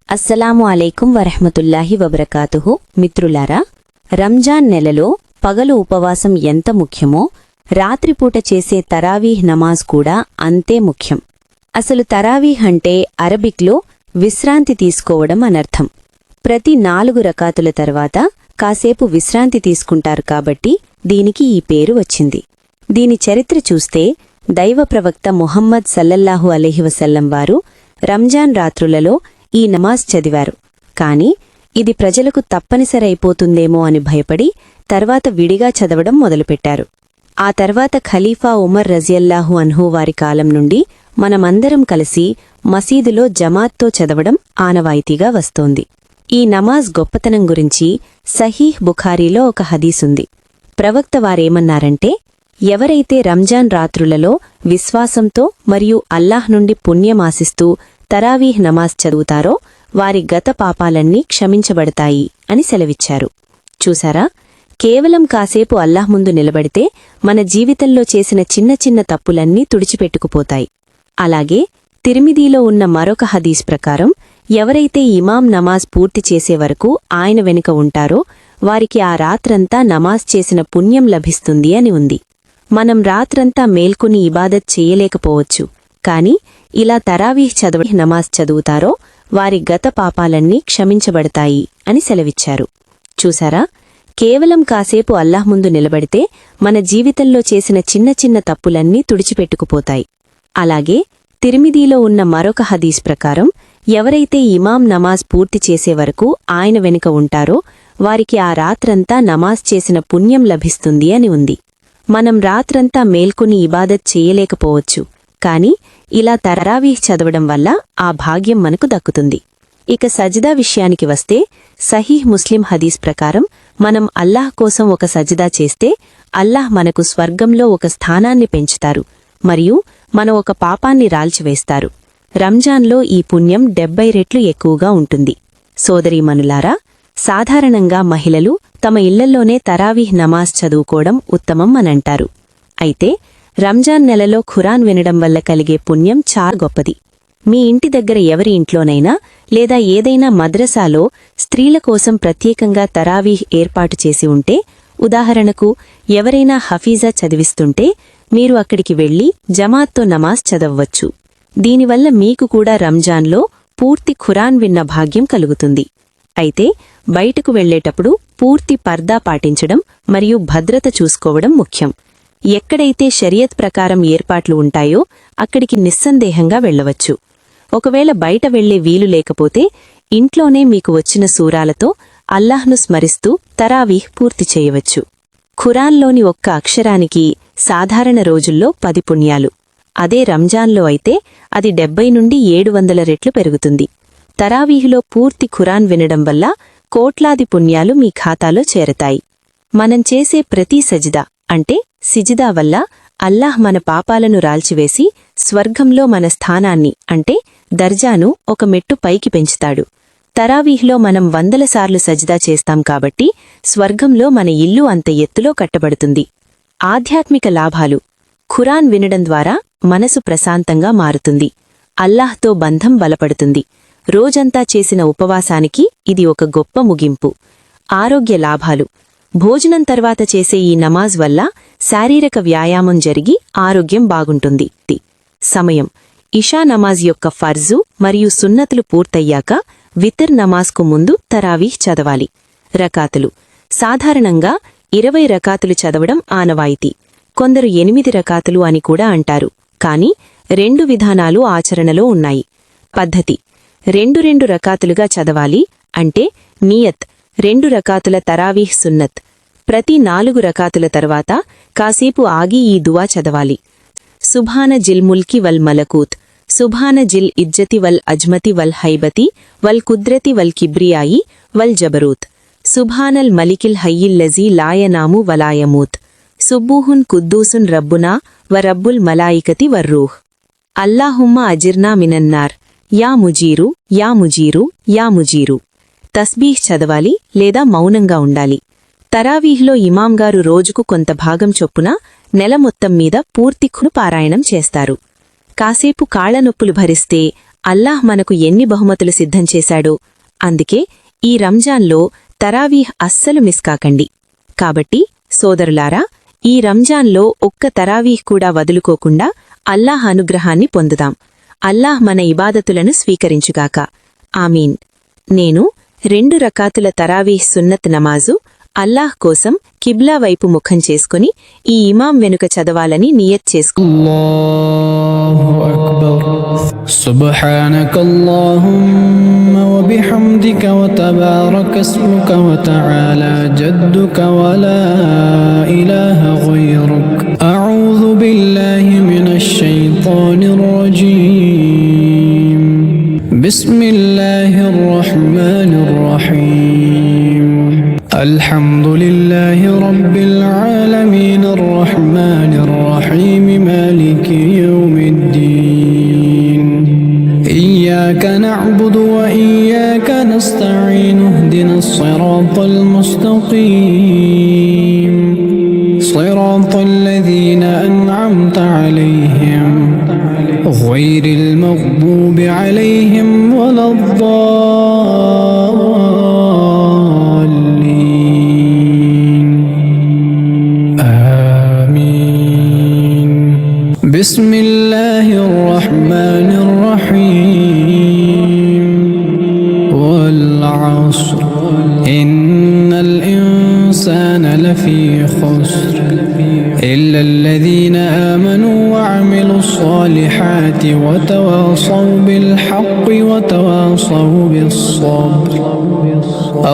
అస్సలాము అలైకుం వరహ్మతుల్లాహి వబరకాతుహు. మిత్రులారా, రంజాన్ నెలలో పగలు ఉపవాసం ఎంత ముఖ్యమో రాత్రిపూట చేసే తరావీహ్ నమాజ్ కూడా అంతే ముఖ్యం. అసలు తరావీహ్ అంటే అరబిక్లో విశ్రాంతి తీసుకోవడం అనర్థం. ప్రతి 4 రకాతుల తర్వాత కాసేపు విశ్రాంతి తీసుకుంటారు కాబట్టి దీనికి ఈ పేరు వచ్చింది. దీని చరిత్ర చూస్తే దైవ ప్రవక్త ముహమ్మద్ సల్లల్లాహు అలైహి వసల్లం వారు రంజాన్ రాత్రులలో ఈ నమాజ్ చదివారు. కాని ఇది ప్రజలకు తప్పనిసరైపోతుందేమో అని భయపడి తర్వాత విడిగా చదవడం మొదలుపెట్టారు. ఆ తర్వాత ఖలీఫా ఉమర్ రజియల్లాహు అన్హు వారి కాలం నుండి మనమందరం కలిసి మసీదులో జమాత్తో చదవడం ఆనవాయితీగా వస్తోంది. ఈ నమాజ్ గొప్పతనం గురించి సహీహ్ బుఖారీలో ఒక హదీసుంది. ప్రవక్త వారేమన్నారంటే, ఎవరైతే రంజాన్ రాత్రులలో విశ్వాసంతో మరియు అల్లాహ్ నుండి పుణ్యమాసిస్తూ తరావీహ్ నమాజ్ చదువుతారో వారి గత పాపాలన్నీ క్షమించబడతాయి అని సెలవిచ్చారు. చూసారా, కేవలం కాసేపు అల్లాహ్ ముందు నిలబడితే మన జీవితంలో చేసిన చిన్న చిన్న తప్పులన్నీ తుడిచిపెట్టుకుపోతాయి. అలాగే తిర్మిదీలో ఉన్న మరొక హదీస్ ప్రకారం ఎవరైతే ఇమాం నమాజ్ పూర్తి చేసే వరకు ఆయన వెనుక ఉంటారో వారికి ఆ రాత్రంతా నమాజ్ చేసిన పుణ్యం లభిస్తుంది అని ఉంది. మనం రాత్రంతా మేల్కొని ఇబాదత్ చెయ్యలేకపోవచ్చు, కాని ఇలా తరావీహ్ నమాజ్ చదువుతారో వారి గత పాపాలన్నీ క్షమించబడతాయి అని సెలవిచ్చారు. చూసారా, కేవలం కాసేపు అల్లాహ్ ముందు నిలబడితే మన జీవితంలో చేసిన చిన్న చిన్న తప్పులన్నీ తుడిచిపెట్టుకుపోతాయి. అలాగే తిర్మిదీలో ఉన్న మరొక హదీస్ ప్రకారం ఎవరైతే ఇమాం నమాజ్ పూర్తి చేసే వరకు ఆయన వెనుక ఉంటారో వారికి ఆ రాత్రంతా నమాజ్ చేసిన పుణ్యం లభిస్తుంది అని ఉంది. మనం రాత్రంతా మేల్కొని ఇబాదత్ చెయ్యలేకపోవచ్చు, కాని ఇలా తరావీహ్ చదవడం వల్ల ఆ భాగ్యం మనకు దక్కుతుంది. ఇక సజ్దా విషయానికి వస్తే సహీహ్ ముస్లిం హదీస్ ప్రకారం మనం అల్లాహ్ కోసం ఒక సజ్దా చేస్తే అల్లాహ్ మనకు స్వర్గంలో ఒక స్థానాన్ని పెంచుతారు మరియు మన ఒక పాపాన్ని రాల్చివేస్తారు. రంజాన్లో ఈ పుణ్యం 70 రెట్లు ఎక్కువగా ఉంటుంది. సోదరీమణులారా, సాధారణంగా మహిళలు తమ ఇళ్లల్లోనే తరావీహ్ నమాజ్ చదువుకోవడం ఉత్తమం అనంటారు. అయితే రంజాన్ నెలలో ఖురాన్ వినడం వల్ల కలిగే పుణ్యం చాలా గొప్పది. మీ ఇంటి దగ్గర ఎవరి ఇంట్లోనైనా లేదా ఏదైనా మద్రసాలో స్త్రీల కోసం ప్రత్యేకంగా తరావీహ్ ఏర్పాటు చేసి ఉంటే, ఉదాహరణకు ఎవరైనా హఫీజా చదివిస్తుంటే మీరు అక్కడికి వెళ్లి జమాత్తో నమాజ్ చదవ్వచ్చు. దీనివల్ల మీకు కూడా రంజాన్లో పూర్తి ఖురాన్ విన్న భాగ్యం కలుగుతుంది. అయితే బయటకు వెళ్లేటప్పుడు పూర్తి పర్దా పాటించడం మరియు భద్రత చూసుకోవడం ముఖ్యం. ఎక్కడైతే షరియత్ ప్రకారం ఏర్పాట్లు ఉంటాయో అక్కడికి నిస్సందేహంగా వెళ్లవచ్చు. ఒకవేళ బయట వెళ్లే వీలు లేకపోతే ఇంట్లోనే మీకు వచ్చిన సూరాలతో అల్లాహ్ను స్మరిస్తూ తరావీహ్ పూర్తి చేయవచ్చు. ఖురాన్లోని ఒక్క అక్షరానికి సాధారణ రోజుల్లో 10 పుణ్యాలు. అదే రంజాన్లో అయితే అది 70 నుండి 700 రెట్లు పెరుగుతుంది. తరావీహ్లో పూర్తి ఖురాన్ వినడం వల్ల కోట్లాది పుణ్యాలు మీ ఖాతాలో చేరతాయి. మనం చేసే ప్రతి సజ్దా అంటే సిజిదా వల్ల అల్లాహ్ మన పాపాలను రాల్చివేసి స్వర్గంలో మన స్థానాన్ని అంటే దర్జాను ఒక మెట్టు పైకి పెంచుతాడు. తరావీహ్లో మనం 100 సార్లు సజ్దా చేస్తాం కాబట్టి స్వర్గంలో మన ఇల్లు అంత ఎత్తులో కట్టబడుతుంది. ఆధ్యాత్మిక లాభాలు: ఖురాన్ వినడం ద్వారా మనసు ప్రశాంతంగా మారుతుంది. అల్లాహ్తో బంధం బలపడుతుంది. రోజంతా చేసిన ఉపవాసానికి ఇది ఒక గొప్ప ముగింపు. ఆరోగ్య లాభాలు: భోజనం తర్వాత చేసే ఈ నమాజ్ వల్ల శారీరక వ్యాయామం జరిగి ఆరోగ్యం బాగుంటుంది. సమయం: ఇషా నమాజ్ యొక్క ఫర్జు మరియు సున్నతులు పూర్తయ్యాక వితర్ నమాజ్కు ముందు తరావీహ్ చదవాలి. రకాతులు: సాధారణంగా 20 రకాతులు చదవడం ఆనవాయితీ. కొందరు 8 రకాతులు అని కూడా అంటారు, కాని 2 విధానాలు ఆచరణలో ఉన్నాయి. పద్ధతి: 2 రకాతులుగా చదవాలి. అంటే నియత్ 2 రకాతుల తరావీహ్ సున్నత్. ప్రతి 4 రకాతుల తర్వాత కాసేపు ఆగి ఈ దువా చదవాలి. సుబ్హాన జిల్ ముల్కి వల్ మలకూత్, సుబ్హాన జిల్ ఇజ్జతి వల్ అజ్మతి వల్ హైబతి వల్ కుద్రతి వల్ కిబ్రియాయి వల్ జబరూత్, సుబ్హానల్ మలికిల్ హయ్యిల్ లజీ లాయనాము వలాయమూత్, సుబ్బూహున్ కుద్దూసున్ రబ్బునా వ రబ్బుల్ మలాయికతి వర్రూహ్, అల్లాహుమ్మ అజిర్నా మినన్నార్, యా ముజీరు యా ముజీరు యా ముజీరు. తస్బీహ్ చదవాలి లేదా మౌనంగా ఉండాలి. తరావీహ్లో ఇమాంగారు రోజుకు కొంత భాగం చొప్పున నెల మొత్తం మీద పూర్తి ఖురాన్ పారాయణం చేస్తారు. కాసేపు కాళ్లనొప్పులు భరిస్తే అల్లాహ్ మనకు ఎన్ని బహుమతులు సిద్ధం చేశాడో. అందుకే ఈ రంజాన్లో తరావీహ్ అస్సలు మిస్ కాకండి. కాబట్టి సోదరులారా, ఈ రంజాన్లో ఒక్క తరావీహ్ కూడా వదులుకోకుండా అల్లాహ్ అనుగ్రహాన్ని పొందుదాం. అల్లాహ్ మన ఇబాదతులను స్వీకరించుగాక. ఆమీన్. నేను 2 రకాతుల తరావీహ్ సున్నత్ నమాజు అల్లాహ్ కోసం కిబ్లా వైపు ముఖం చేసుకుని ఈ ఇమాం వెనుక చదవాలని నియత్ చేసుకు. అల్లాహు అక్బర్. సుబ్హానకల్లాహుమ్మా వ బిహమ్దిక వ తబారక ఇస్ముక వ తఆలా జద్దుక వ లా ఇలాహ గైరుక్. అఊజు బిల్లాహి మినష్ షైతానిర్ రజీం. బిస్మిల్లాహిర్ రహ్మానిర్ రహీం. الحمد لله رب العالمين الرحمن الرحيم مالك يوم الدين. إياك نعبد وإياك نستعين اهدنا الصراط المستقيم صراط الذين أنعمت عليهم غير المغضوب عليهم ولا بسم الله الرحمن الرحيم. والعصر إن الإنسان لفي خسر إلا الذين آمنوا وعملوا الصالحات وتواصوا بالحق وتواصوا بالصبر.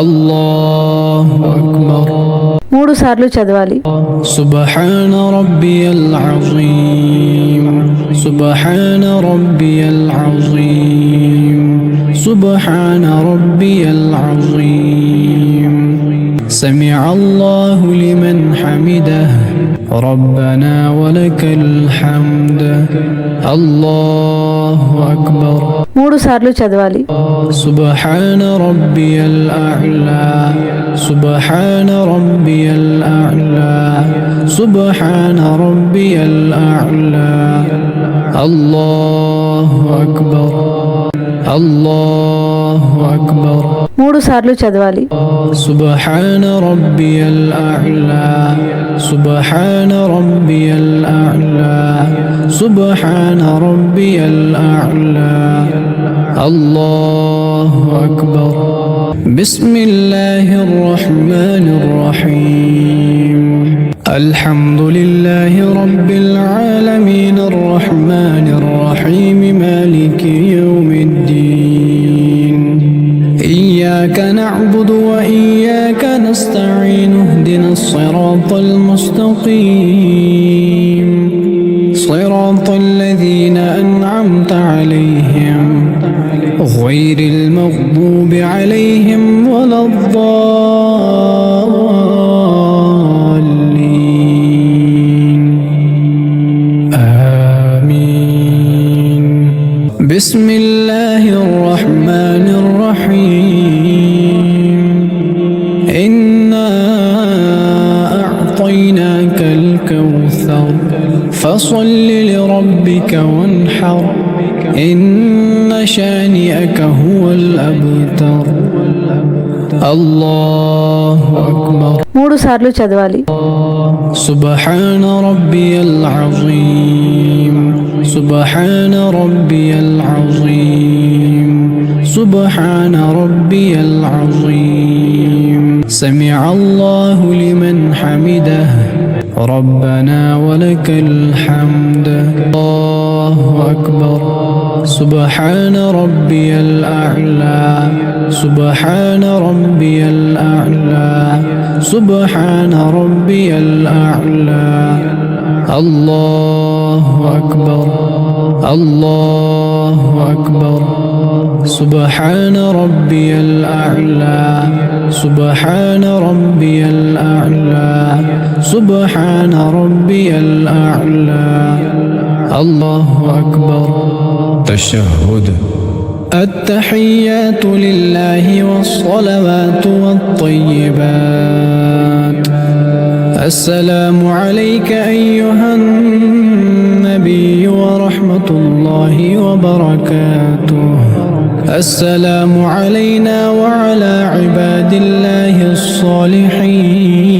الله أكبر. 3 సార్లు చదవాలి. سبحان ربي العظيم. سبحان ربي العظيم. سبحان ربي العظيم. سمع الله لمن حمده ربنا ولك الحمد. الله أكبر. 3 సార్లు చదవాలి. سبحان ربي الأعلى. سبحان ربي الأعلى. سبحان ربي الأعلى. الله أكبر. الله أكبر. 3 సార్లు చదవాలి. سبحان ربي الأعلى. سبحان ربي الأعلى. سبحان ربي الأعلى. الله أكبر. بسم الله الرحمن الرحيم. الحمد لله رب العالمين الرحمن الرحيم مالك يوم الدين. إياك نعبد وإياك نستعين اهدنا الصراط المستقيم صراط الذين أنعمت عليهم غير المغضوب عليهم ولا الضالين. آمين. بسم الله الرحمن الرحيم. إنا أعطيناك الكوثر فصل لربك وانحر إن شانئك هو الأبتر. الله أكبر. 3 సార్లు చదవాలి. سبحان ربي العظيم. سبحان ربي العظيم. سبحان ربي العظيم. سمع الله لمن حمده ربنا ولك الحمد. الله أكبر. سبحان ربي الأعلى. سبحان ربي الأعلى. سبحان ربي الأعلى. الله أكبر. الله أكبر. سبحان ربي الأعلى. سبحان ربي الأعلى. سبحان ربي الأعلى. الله أكبر. تشهد. التحيات لله والصلوات والطيبات. السلام عليك أيها النبي ورحمة الله الله وبركاته. السلام علينا وعلى عباد الله الصالحين.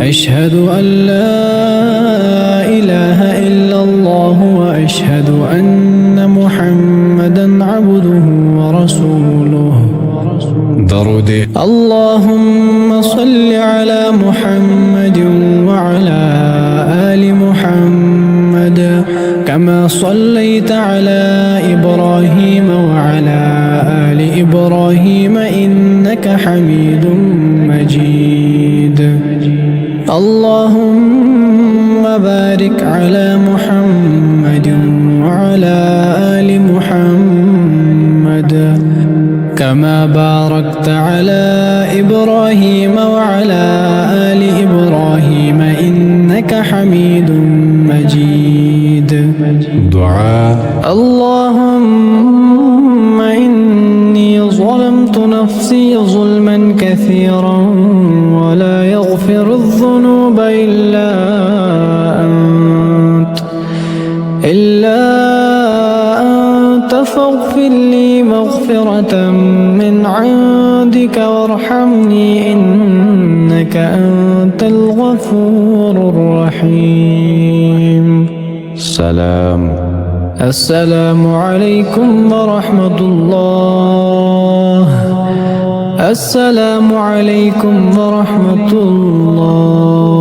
أشهد أن لا إله إلا الله وأشهد أن محمدا عبده ورسوله. درود اللهم صل على محمد وعلى آل محمد كما صليت على إبراهيم وعلى آل إبراهيم إنك حميد مجيد. اللهم بارك على محمد وعلى آل محمد كما باركت على إبراهيم وعلى آل إبراهيم إنك حميد مجيد. دعاء اللهم إني ظلمت نفسي ظلما كثيرا ولا يغفر الذنوب إلا أنت فاغفر لي مغفرة من عندك وارحمني إنك أنت الغفور الرحيم. السلام عليكم ورحمة الله. السلام عليكم ورحمة الله.